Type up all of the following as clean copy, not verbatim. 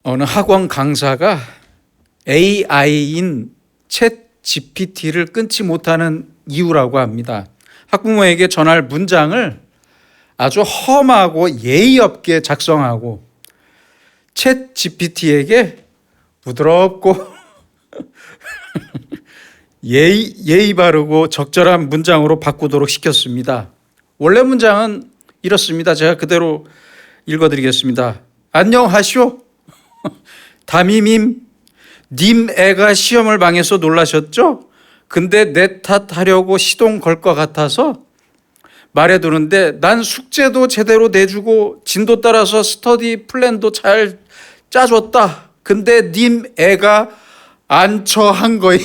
어느 학원 강사가 AI인 챗 GPT를 끊지 못하는 이유라고 합니다. 학부모에게 전할 문장을 아주 험하고 예의 없게 작성하고 챗 GPT에게 부드럽고 예의 바르고 적절한 문장으로 바꾸도록 시켰습니다. 원래 문장은 이렇습니다. 제가 그대로 읽어드리겠습니다. 안녕하시오. 담임님, 님 애가 시험을 망해서 놀라셨죠? 근데 내 탓하려고 시동 걸 것 같아서 말해두는데 난 숙제도 제대로 내주고 진도 따라서 스터디 플랜도 잘 짜줬다. 근데 님 애가 안처한 거임.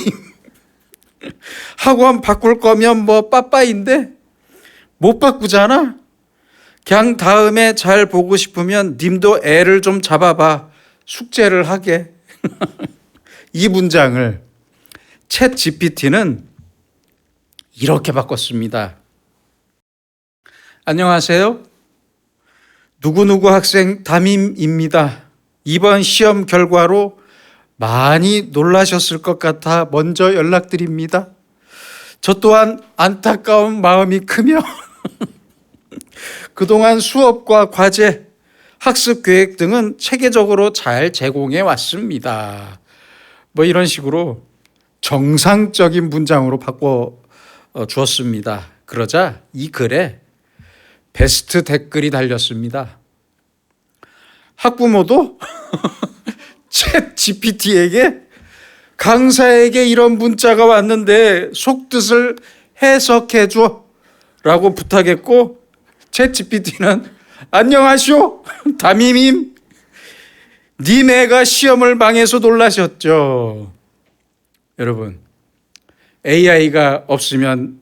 학원 바꿀 거면 뭐 빠빠인데 못 바꾸잖아. 그냥 다음에 잘 보고 싶으면 님도 애를 좀 잡아봐. 숙제를 하게. 이 문장을 챗 GPT는 이렇게 바꿨습니다. 안녕하세요. 누구누구 학생 담임입니다. 이번 시험 결과로 많이 놀라셨을 것 같아 먼저 연락드립니다. 저 또한 안타까운 마음이 크며 그동안 수업과 과제, 학습 계획 등은 체계적으로 잘 제공해 왔습니다. 뭐 이런 식으로 정상적인 문장으로 바꿔 주었습니다. 그러자 이 글에 베스트 댓글이 달렸습니다. 학부모도 챗 GPT에게 강사에게 이런 문자가 왔는데 속뜻을 해석해 줘 라고 부탁했고 챗 GPT는 안녕하시오 담임님, 니네가 시험을 망해서 놀라셨죠. 여러분, AI가 없으면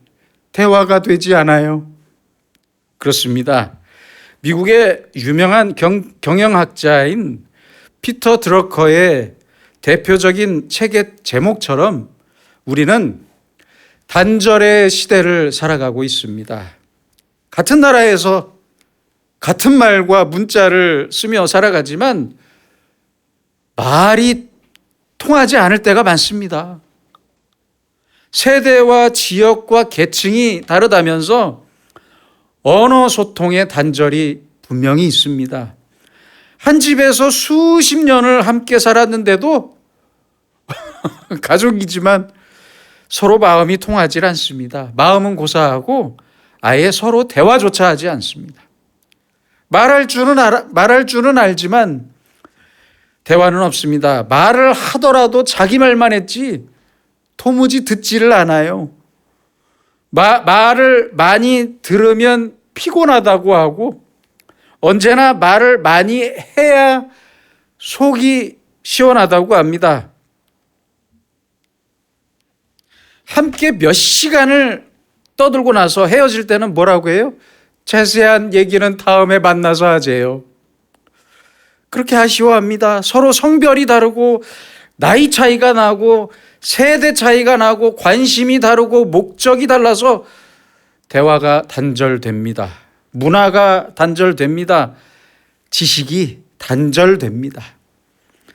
대화가 되지 않아요. 그렇습니다. 미국의 유명한 경영학자인 피터 드러커의 대표적인 책의 제목처럼 우리는 단절의 시대를 살아가고 있습니다. 같은 나라에서 같은 말과 문자를 쓰며 살아가지만 말이 통하지 않을 때가 많습니다. 세대와 지역과 계층이 다르다면서 언어 소통의 단절이 분명히 있습니다. 한 집에서 수십 년을 함께 살았는데도 가족이지만 서로 마음이 통하지 않습니다. 마음은 고사하고 아예 서로 대화조차 하지 않습니다. 말할 줄은 알지만 대화는 없습니다. 말을 하더라도 자기 말만 했지 도무지 듣지를 않아요. 말을 많이 들으면 피곤하다고 하고 언제나 말을 많이 해야 속이 시원하다고 합니다. 함께 몇 시간을 떠들고 나서 헤어질 때는 뭐라고 해요? 자세한 얘기는 다음에 만나서 하재요. 그렇게 아쉬워합니다. 서로 성별이 다르고 나이 차이가 나고 세대 차이가 나고 관심이 다르고 목적이 달라서 대화가 단절됩니다. 문화가 단절됩니다. 지식이 단절됩니다.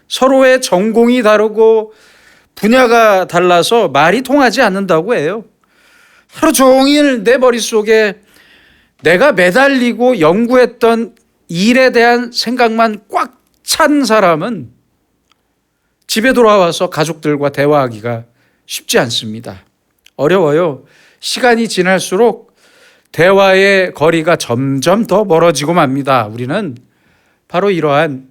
서로의 전공이 다르고 분야가 달라서 말이 통하지 않는다고 해요. 하루 종일 내 머릿속에 내가 매달리고 연구했던 일에 대한 생각만 꽉 찬 사람은 집에 돌아와서 가족들과 대화하기가 쉽지 않습니다. 어려워요. 시간이 지날수록 대화의 거리가 점점 더 멀어지고 맙니다. 우리는 바로 이러한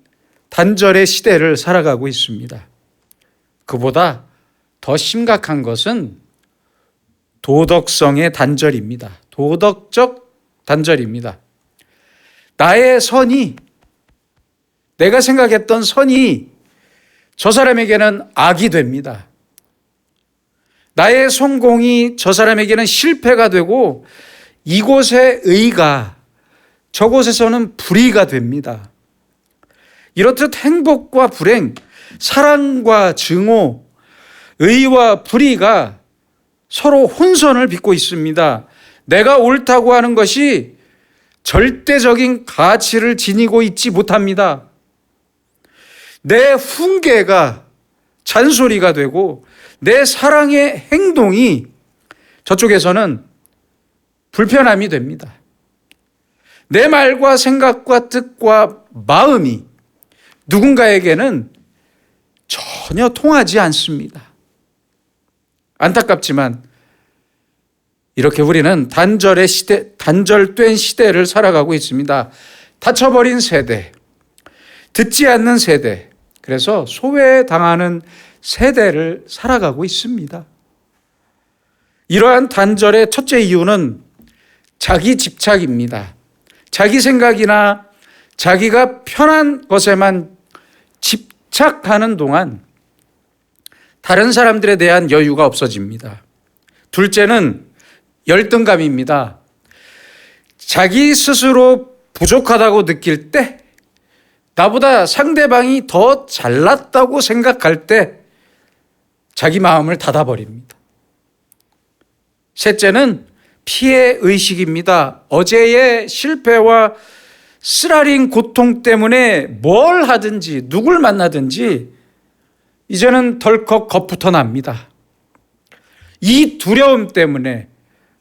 단절의 시대를 살아가고 있습니다. 그보다 더 심각한 것은 도덕성의 단절입니다. 도덕적 단절입니다. 나의 선이, 내가 생각했던 선이 저 사람에게는 악이 됩니다. 나의 성공이 저 사람에게는 실패가 되고 이곳의 의가 저곳에서는 불의가 됩니다. 이렇듯 행복과 불행, 사랑과 증오, 의와 불의가 서로 혼선을 빚고 있습니다. 내가 옳다고 하는 것이 절대적인 가치를 지니고 있지 못합니다. 내 훈계가 잔소리가 되고 내 사랑의 행동이 저쪽에서는 불편함이 됩니다. 내 말과 생각과 뜻과 마음이 누군가에게는 전혀 통하지 않습니다. 안타깝지만 이렇게 우리는 단절된 시대를 살아가고 있습니다. 닫혀버린 세대, 듣지 않는 세대, 그래서 소외당하는 세대를 살아가고 있습니다. 이러한 단절의 첫째 이유는 자기 집착입니다. 자기 생각이나 자기가 편한 것에만 집착하는 동안 다른 사람들에 대한 여유가 없어집니다. 둘째는 열등감입니다. 자기 스스로 부족하다고 느낄 때, 나보다 상대방이 더 잘났다고 생각할 때 자기 마음을 닫아버립니다. 셋째는 피해의식입니다. 어제의 실패와 쓰라린 고통 때문에 뭘 하든지 누굴 만나든지 이제는 덜컥 겁부터 납니다. 이 두려움 때문에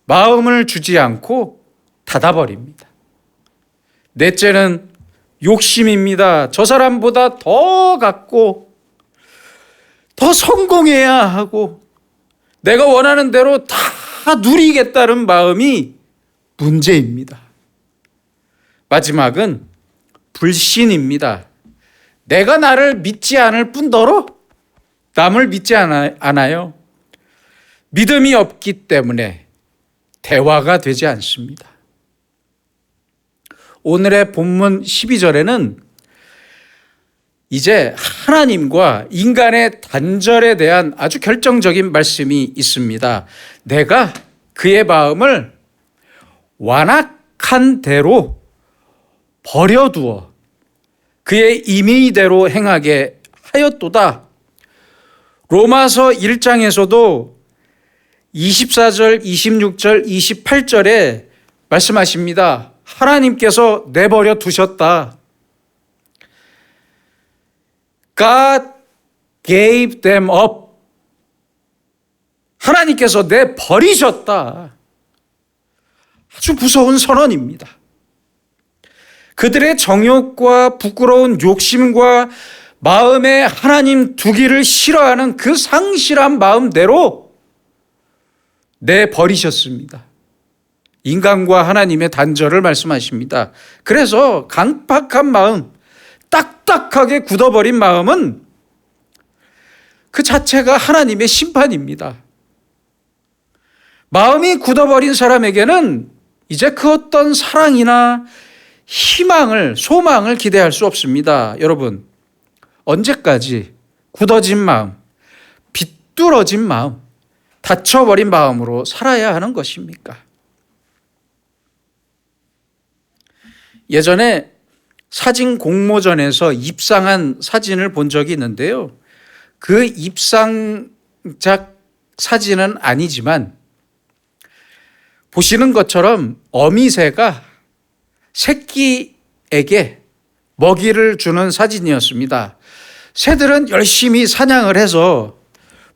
마음을 주지 않고 닫아버립니다. 넷째는 욕심입니다. 저 사람보다 더 갖고 더 성공해야 하고 내가 원하는 대로 다 누리겠다는 마음이 문제입니다. 마지막은 불신입니다. 내가 나를 믿지 않을 뿐더러 남을 믿지 않아요. 믿음이 없기 때문에 대화가 되지 않습니다. 오늘의 본문 12절에는 이제 하나님과 인간의 단절에 대한 아주 결정적인 말씀이 있습니다. 내가 그의 마음을 완악한 대로 버려두어 그의 임의대로 행하게 하였도다. 로마서 1장에서도 24절, 26절, 28절에 말씀하십니다. 하나님께서 내버려 두셨다. God gave them up. 하나님께서 내버리셨다. 아주 무서운 선언입니다. 그들의 정욕과 부끄러운 욕심과 마음에 하나님 두기를 싫어하는 그 상실한 마음대로 내버리셨습니다. 인간과 하나님의 단절을 말씀하십니다. 그래서 강팍한 마음, 딱딱하게 굳어버린 마음은 그 자체가 하나님의 심판입니다. 마음이 굳어버린 사람에게는 이제 그 어떤 사랑이나 희망을, 소망을 기대할 수 없습니다. 여러분, 언제까지 굳어진 마음, 비뚤어진 마음, 닫혀버린 마음으로 살아야 하는 것입니까? 예전에 사진 공모전에서 입상한 사진을 본 적이 있는데요. 그 입상작 사진은 아니지만 보시는 것처럼 어미새가 새끼에게 먹이를 주는 사진이었습니다. 새들은 열심히 사냥을 해서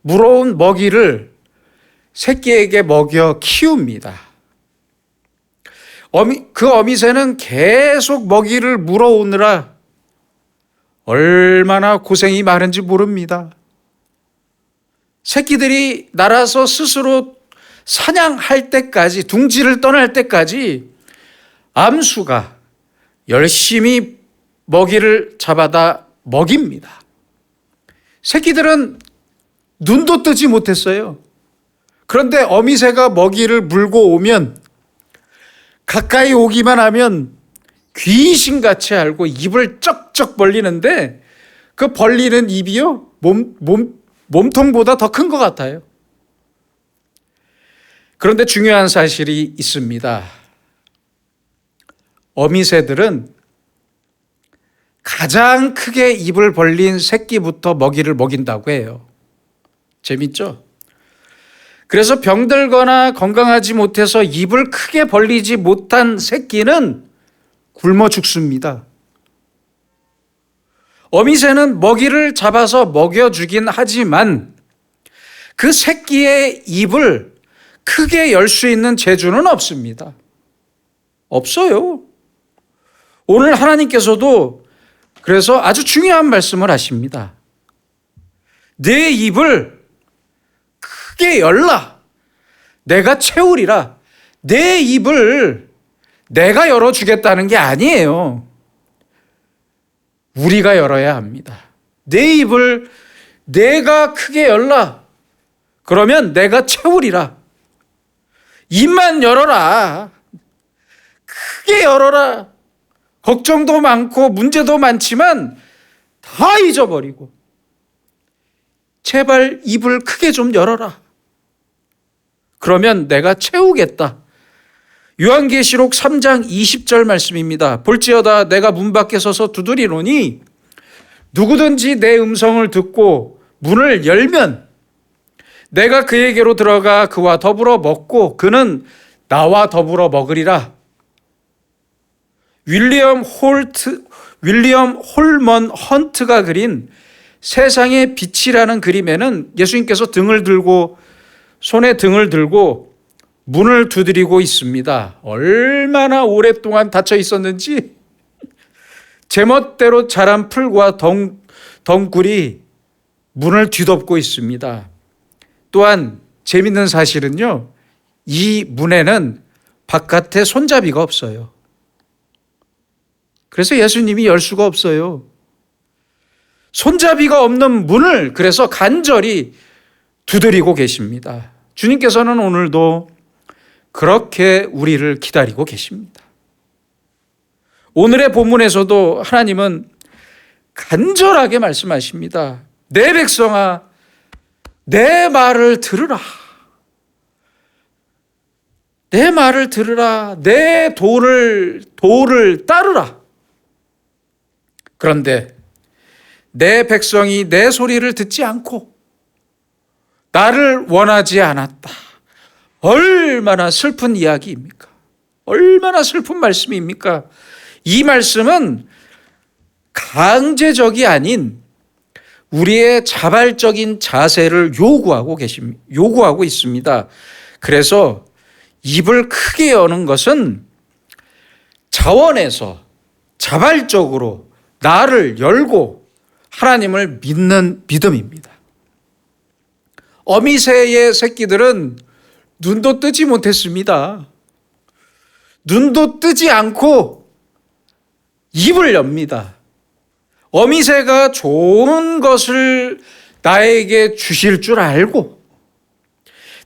물어온 먹이를 새끼에게 먹여 키웁니다. 그 어미새는 계속 먹이를 물어오느라 얼마나 고생이 많은지 모릅니다. 새끼들이 날아서 스스로 사냥할 때까지, 둥지를 떠날 때까지 암수가 열심히 먹이를 잡아다 먹입니다. 새끼들은 눈도 뜨지 못했어요. 그런데 어미새가 먹이를 물고 오면 가까이 오기만 하면 귀신같이 알고 입을 쩍쩍 벌리는데 그 벌리는 입이요, 몸통보다 더 큰 것 같아요. 그런데 중요한 사실이 있습니다. 어미새들은 가장 크게 입을 벌린 새끼부터 먹이를 먹인다고 해요. 재밌죠? 그래서 병들거나 건강하지 못해서 입을 크게 벌리지 못한 새끼는 굶어 죽습니다. 어미새는 먹이를 잡아서 먹여주긴 하지만 그 새끼의 입을 크게 열 수 있는 재주는 없습니다. 없어요. 오늘 하나님께서도 그래서 아주 중요한 말씀을 하십니다. 내 입을 크게 열라. 내가 채우리라. 내 입을 내가 열어주겠다는 게 아니에요. 우리가 열어야 합니다. 내 입을 내가 크게 열라. 그러면 내가 채우리라. 입만 열어라. 크게 열어라. 걱정도 많고 문제도 많지만 다 잊어버리고 제발 입을 크게 좀 열어라. 그러면 내가 채우겠다. 요한계시록 3장 20절 말씀입니다. 볼지어다 내가 문 밖에 서서 두드리노니 누구든지 내 음성을 듣고 문을 열면 내가 그에게로 들어가 그와 더불어 먹고 그는 나와 더불어 먹으리라. 윌리엄 홀먼 헌트가 그린 세상의 빛이라는 그림에는 예수님께서 손에 등을 들고 문을 두드리고 있습니다. 얼마나 오랫동안 닫혀 있었는지 제멋대로 자란 풀과 덩굴이 문을 뒤덮고 있습니다. 또한 재밌는 사실은요, 이 문에는 바깥에 손잡이가 없어요. 그래서 예수님이 열 수가 없어요. 손잡이가 없는 문을 그래서 간절히 두드리고 계십니다. 주님께서는 오늘도 그렇게 우리를 기다리고 계십니다. 오늘의 본문에서도 하나님은 간절하게 말씀하십니다. 내 백성아, 내 말을 들으라. 내 말을 들으라. 내 도를 따르라. 그런데 내 백성이 내 소리를 듣지 않고 나를 원하지 않았다. 얼마나 슬픈 이야기입니까? 얼마나 슬픈 말씀입니까? 이 말씀은 강제적이 아닌 우리의 자발적인 자세를 요구하고 있습니다. 그래서 입을 크게 여는 것은 자원에서 자발적으로 나를 열고 하나님을 믿는 믿음입니다. 어미새의 새끼들은 눈도 뜨지 못했습니다. 눈도 뜨지 않고 입을 엽니다. 어미새가 좋은 것을 나에게 주실 줄 알고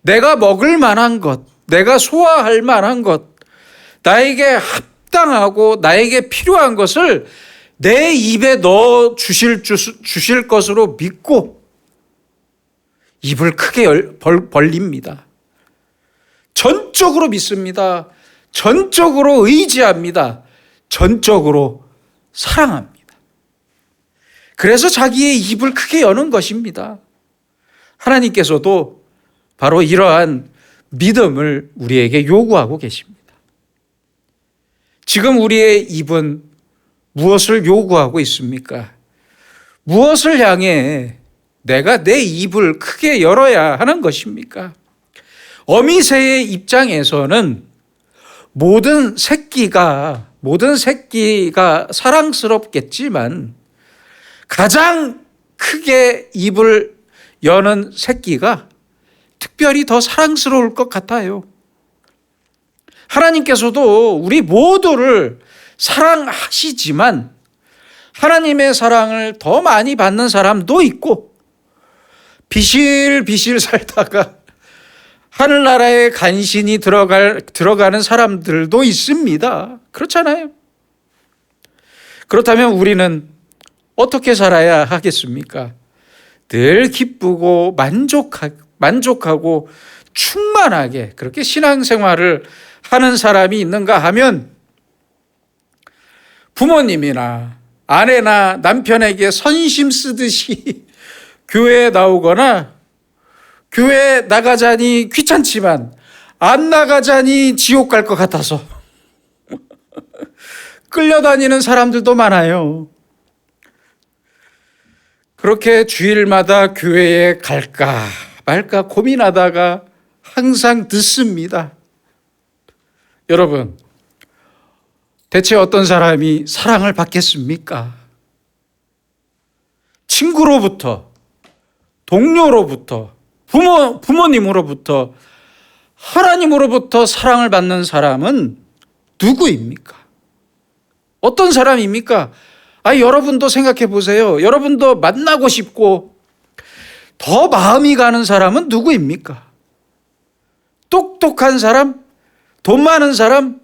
내가 먹을 만한 것, 내가 소화할 만한 것, 나에게 합당하고 나에게 필요한 것을 내 입에 넣어 주실 것으로 믿고 입을 크게 벌립니다. 전적으로 믿습니다. 전적으로 의지합니다. 전적으로 사랑합니다. 그래서 자기의 입을 크게 여는 것입니다. 하나님께서도 바로 이러한 믿음을 우리에게 요구하고 계십니다. 지금 우리의 입은 무엇을 요구하고 있습니까? 무엇을 향해 내가 내 입을 크게 열어야 하는 것입니까? 어미새의 입장에서는 모든 새끼가 사랑스럽겠지만 가장 크게 입을 여는 새끼가 특별히 더 사랑스러울 것 같아요. 하나님께서도 우리 모두를 사랑하시지만 하나님의 사랑을 더 많이 받는 사람도 있고 비실비실 살다가 하늘나라에 간신히 들어가는 사람들도 있습니다. 그렇잖아요. 그렇다면 우리는 어떻게 살아야 하겠습니까? 늘 기쁘고 만족하고 충만하게 그렇게 신앙생활을 하는 사람이 있는가 하면 부모님이나 아내나 남편에게 선심 쓰듯이 교회에 나오거나 교회 나가자니 귀찮지만 안 나가자니 지옥 갈 것 같아서 끌려다니는 사람들도 많아요. 그렇게 주일마다 교회에 갈까 말까 고민하다가 항상 듣습니다. 여러분, 대체 어떤 사람이 사랑을 받겠습니까? 친구로부터, 동료로부터, 부모님으로부터, 하나님으로부터 사랑을 받는 사람은 누구입니까? 어떤 사람입니까? 여러분도 생각해 보세요. 여러분도 만나고 싶고 더 마음이 가는 사람은 누구입니까? 똑똑한 사람? 돈 많은 사람?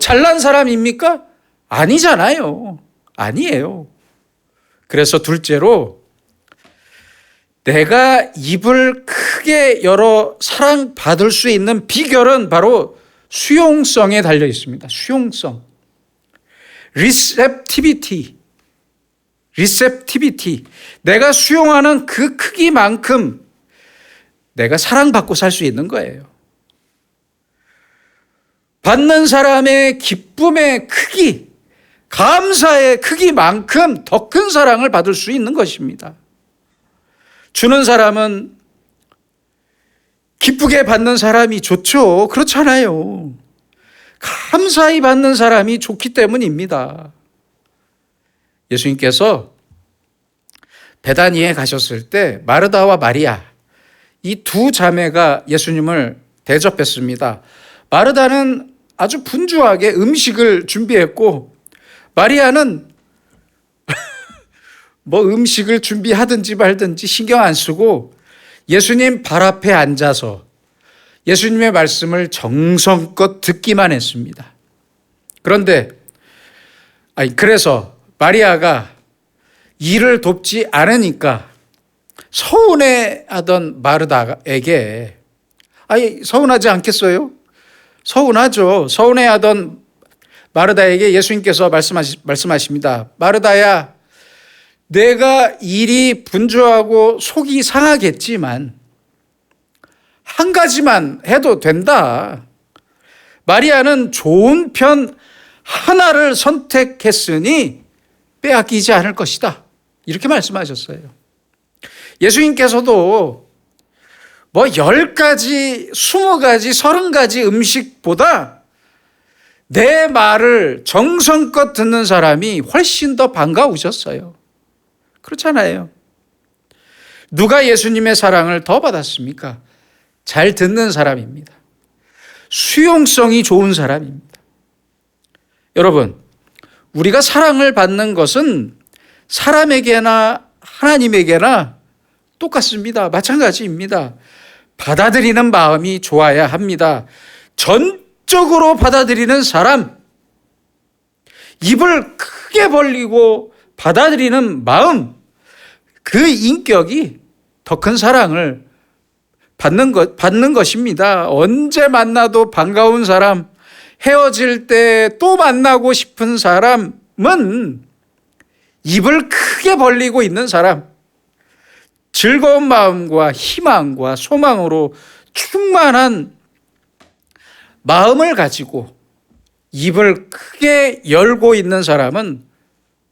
잘난 사람입니까? 아니잖아요. 아니에요. 그래서 둘째로 내가 입을 크게 열어 사랑받을 수 있는 비결은 바로 수용성에 달려 있습니다. 수용성. receptivity. 내가 수용하는 그 크기만큼 내가 사랑받고 살 수 있는 거예요. 받는 사람의 기쁨의 크기, 감사의 크기만큼 더 큰 사랑을 받을 수 있는 것입니다. 주는 사람은 기쁘게 받는 사람이 좋죠. 그렇잖아요. 감사히 받는 사람이 좋기 때문입니다. 예수님께서 베다니에 가셨을 때 마르다와 마리아, 이 두 자매가 예수님을 대접했습니다. 마르다는 아주 분주하게 음식을 준비했고 마리아는 음식을 준비하든지 말든지 신경 안 쓰고 예수님 발 앞에 앉아서 예수님의 말씀을 정성껏 듣기만 했습니다. 그래서 마리아가 일을 돕지 않으니까 서운해하던 마르다에게 서운하지 않겠어요? 서운하죠. 서운해하던 마르다에게 예수님께서 말씀하십니다. 마르다야, 내가 일이 분주하고 속이 상하겠지만 한 가지만 해도 된다. 마리아는 좋은 편 하나를 선택했으니 빼앗기지 않을 것이다. 이렇게 말씀하셨어요. 예수님께서도 10가지, 20가지, 30가지 음식보다 내 말을 정성껏 듣는 사람이 훨씬 더 반가우셨어요. 그렇잖아요. 누가 예수님의 사랑을 더 받았습니까? 잘 듣는 사람입니다. 수용성이 좋은 사람입니다. 여러분, 우리가 사랑을 받는 것은 사람에게나 하나님에게나 똑같습니다. 마찬가지입니다. 받아들이는 마음이 좋아야 합니다. 전적으로 받아들이는 사람, 입을 크게 벌리고 받아들이는 마음, 그 인격이 더 큰 사랑을 받는 것입니다. 언제 만나도 반가운 사람, 헤어질 때 또 만나고 싶은 사람은 입을 크게 벌리고 있는 사람, 즐거운 마음과 희망과 소망으로 충만한 마음을 가지고 입을 크게 열고 있는 사람은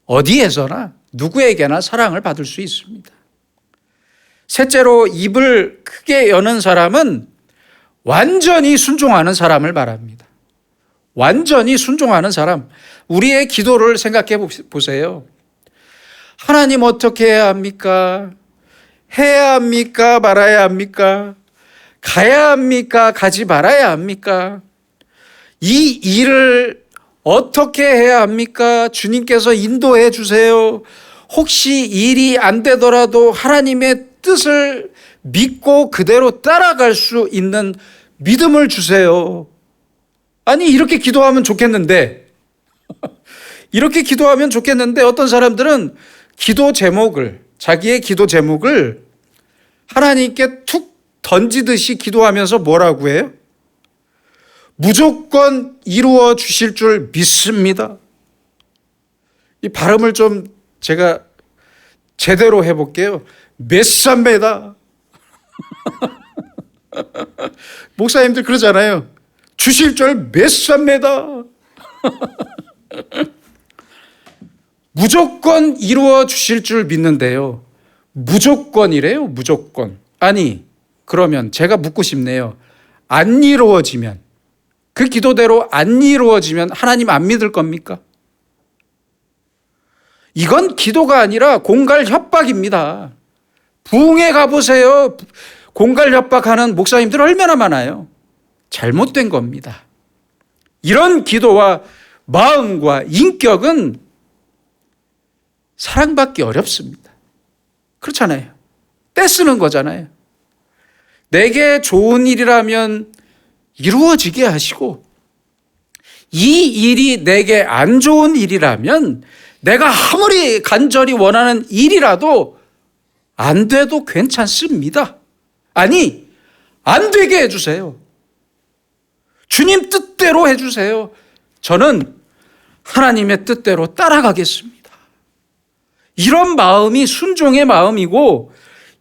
어디에서나 누구에게나 사랑을 받을 수 있습니다. 셋째로, 입을 크게 여는 사람은 완전히 순종하는 사람을 말합니다. 완전히 순종하는 사람. 우리의 기도를 생각해 보세요. 하나님, 어떻게 해야 합니까? 해야 합니까? 말아야 합니까? 가야 합니까? 가지 말아야 합니까? 이 일을 어떻게 해야 합니까? 주님께서 인도해 주세요. 혹시 일이 안 되더라도 하나님의 뜻을 믿고 그대로 따라갈 수 있는 믿음을 주세요. 이렇게 기도하면 좋겠는데 이렇게 기도하면 좋겠는데 어떤 사람들은 자기의 기도 제목을 하나님께 툭 던지듯이 기도하면서 뭐라고 해요? 무조건 이루어 주실 줄 믿습니다. 이 발음을 좀 제가 제대로 해볼게요. 메사메다. 목사님들 그러잖아요. 주실 줄 메사메다. 무조건 이루어 주실 줄 믿는데요. 무조건이래요, 무조건. 아니, 그러면 제가 묻고 싶네요. 안 이루어지면, 그 기도대로 안 이루어지면 하나님 안 믿을 겁니까? 이건 기도가 아니라 공갈 협박입니다. 부흥회 가보세요. 공갈 협박하는 목사님들 얼마나 많아요. 잘못된 겁니다. 이런 기도와 마음과 인격은 사랑받기 어렵습니다. 그렇잖아요. 떼쓰는 거잖아요. 내게 좋은 일이라면 이루어지게 하시고, 이 일이 내게 안 좋은 일이라면 내가 아무리 간절히 원하는 일이라도 안 돼도 괜찮습니다. 아니, 안 되게 해주세요. 주님 뜻대로 해주세요. 저는 하나님의 뜻대로 따라가겠습니다. 이런 마음이 순종의 마음이고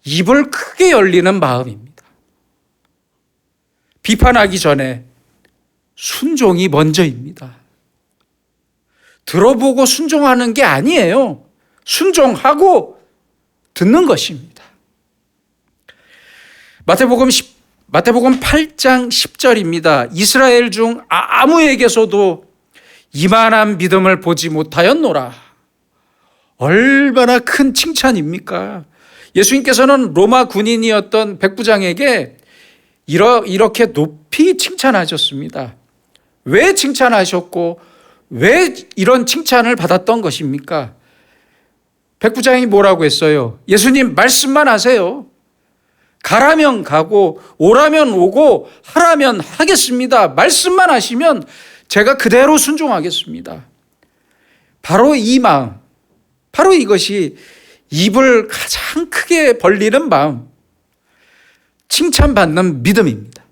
입을 크게 열리는 마음입니다. 비판하기 전에 순종이 먼저입니다. 들어보고 순종하는 게 아니에요. 순종하고 듣는 것입니다. 마태복음 8장 10절입니다. 이스라엘 중 아무에게서도 이만한 믿음을 보지 못하였노라. 얼마나 큰 칭찬입니까? 예수님께서는 로마 군인이었던 백부장에게 이렇게 높이 칭찬하셨습니다. 왜 칭찬하셨고 왜 이런 칭찬을 받았던 것입니까? 백부장이 뭐라고 했어요? 예수님 말씀만 하세요. 가라면 가고 오라면 오고 하라면 하겠습니다. 말씀만 하시면 제가 그대로 순종하겠습니다. 바로 이 마음, 바로 이것이 입을 가장 크게 벌리는 마음, 칭찬받는 믿음입니다.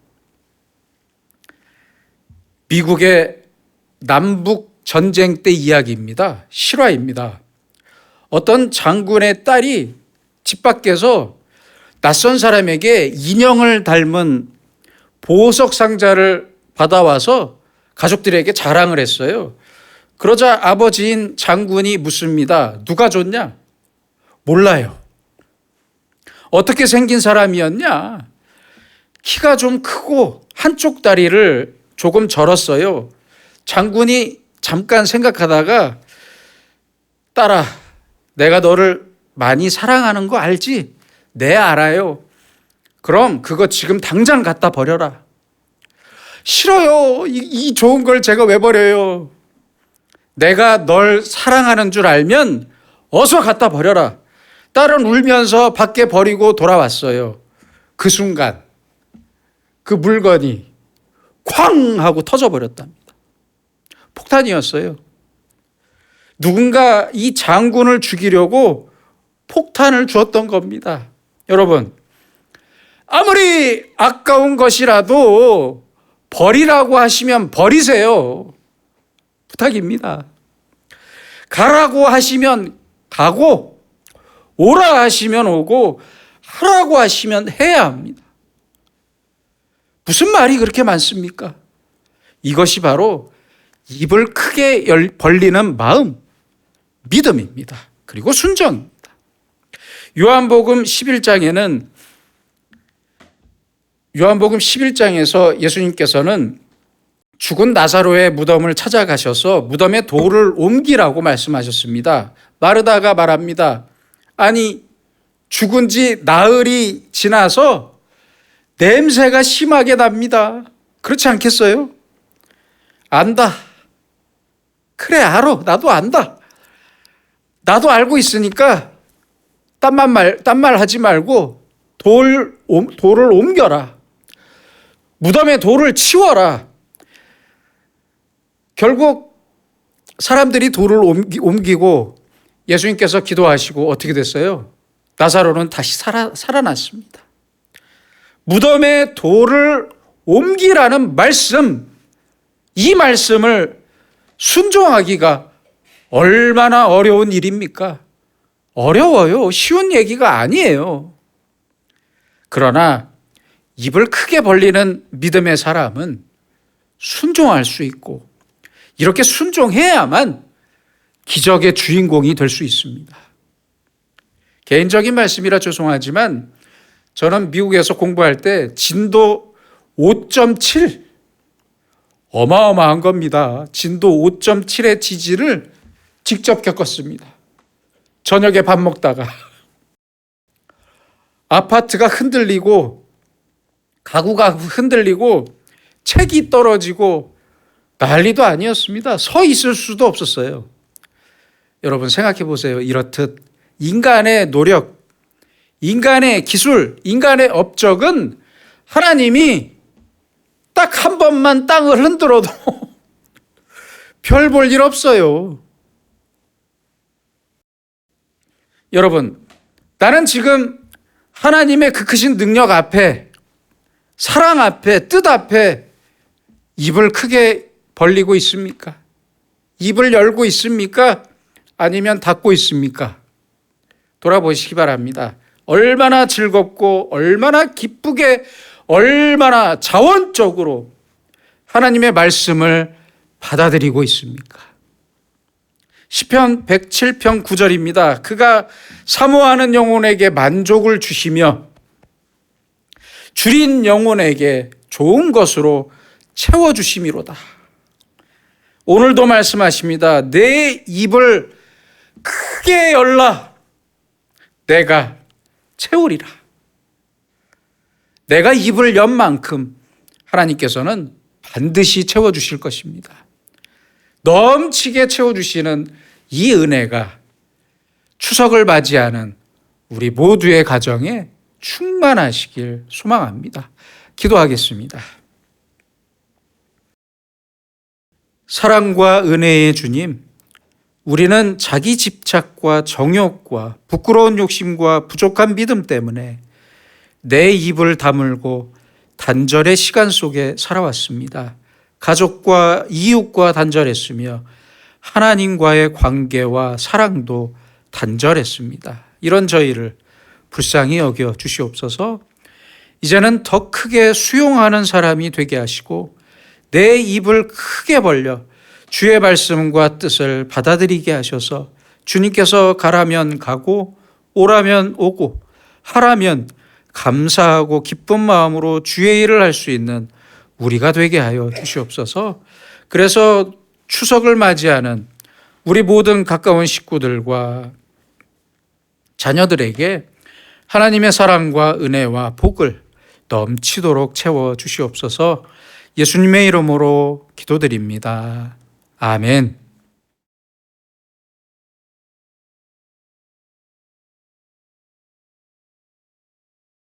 미국의 남북 전쟁 때 이야기입니다. 실화입니다. 어떤 장군의 딸이 집 밖에서 낯선 사람에게 인형을 닮은 보석 상자를 받아와서 가족들에게 자랑을 했어요. 그러자 아버지인 장군이 묻습니다. 누가 줬냐? 몰라요. 어떻게 생긴 사람이었냐? 키가 좀 크고 한쪽 다리를 조금 절었어요. 장군이 잠깐 생각하다가 딸아, 내가 너를 많이 사랑하는 거 알지? 네, 알아요. 그럼 그거 지금 당장 갖다 버려라. 싫어요. 이 좋은 걸 제가 왜 버려요? 내가 널 사랑하는 줄 알면 어서 갖다 버려라. 딸은 울면서 밖에 버리고 돌아왔어요. 그 순간 그 물건이 쾅 하고 터져버렸답니다. 폭탄이었어요. 누군가 이 장군을 죽이려고 폭탄을 주었던 겁니다. 여러분, 아무리 아까운 것이라도 버리라고 하시면 버리세요. 부탁입니다. 가라고 하시면 가고, 오라 하시면 오고, 하라고 하시면 해야 합니다. 무슨 말이 그렇게 많습니까? 이것이 바로 입을 크게 벌리는 마음, 믿음입니다. 그리고 순종입니다. 요한복음 11장에서 예수님께서는 죽은 나사로의 무덤을 찾아가셔서 무덤에 돌을 옮기라고 말씀하셨습니다. 마르다가 말합니다. 아니, 죽은 지 나흘이 지나서 냄새가 심하게 납니다. 그렇지 않겠어요? 안다. 그래, 알아. 나도 안다. 나도 알고 있으니까 딴말 하지 말고 돌을 옮겨라. 무덤에 돌을 치워라. 결국 사람들이 돌을 옮기고 예수님께서 기도하시고 어떻게 됐어요? 나사로는 다시 살아났습니다. 무덤에 돌을 옮기라는 말씀, 이 말씀을 순종하기가 얼마나 어려운 일입니까? 어려워요. 쉬운 얘기가 아니에요. 그러나 입을 크게 벌리는 믿음의 사람은 순종할 수 있고 이렇게 순종해야만 기적의 주인공이 될 수 있습니다. 개인적인 말씀이라 죄송하지만 저는 미국에서 공부할 때 진도 5.7 어마어마한 겁니다. 진도 5.7의 지진을 직접 겪었습니다. 저녁에 밥 먹다가 아파트가 흔들리고 가구가 흔들리고 책이 떨어지고 난리도 아니었습니다. 서 있을 수도 없었어요. 여러분 생각해 보세요. 이렇듯 인간의 노력, 인간의 기술, 인간의 업적은 하나님이 딱 한 번만 땅을 흔들어도 별 볼 일 없어요. 여러분, 나는 지금 하나님의 그 크신 능력 앞에, 사랑 앞에, 뜻 앞에 입을 크게 벌리고 있습니까? 입을 열고 있습니까? 아니면 닫고 있습니까? 돌아보시기 바랍니다. 얼마나 즐겁고 얼마나 기쁘게 얼마나 자원적으로 하나님의 말씀을 받아들이고 있습니까? 시편 107편 9절입니다. 그가 사모하는 영혼에게 만족을 주시며 줄인 영혼에게 좋은 것으로 채워주심이로다. 오늘도 말씀하십니다. 내 입을 크게 열라. 내가 채우리라. 내가 입을 연 만큼 하나님께서는 반드시 채워주실 것입니다. 넘치게 채워주시는 이 은혜가 추석을 맞이하는 우리 모두의 가정에 충만하시길 소망합니다. 기도하겠습니다. 사랑과 은혜의 주님, 우리는 자기 집착과 정욕과 부끄러운 욕심과 부족한 믿음 때문에 내 입을 다물고 단절의 시간 속에 살아왔습니다. 가족과 이웃과 단절했으며 하나님과의 관계와 사랑도 단절했습니다. 이런 저희를 불쌍히 여겨 주시옵소서. 이제는 더 크게 수용하는 사람이 되게 하시고 내 입을 크게 벌려 주의 말씀과 뜻을 받아들이게 하셔서 주님께서 가라면 가고 오라면 오고 하라면 감사하고 기쁜 마음으로 주의 일을 할 수 있는 우리가 되게 하여 주시옵소서. 그래서 추석을 맞이하는 우리 모든 가까운 식구들과 자녀들에게 하나님의 사랑과 은혜와 복을 넘치도록 채워 주시옵소서. 예수님의 이름으로 기도드립니다. 아멘.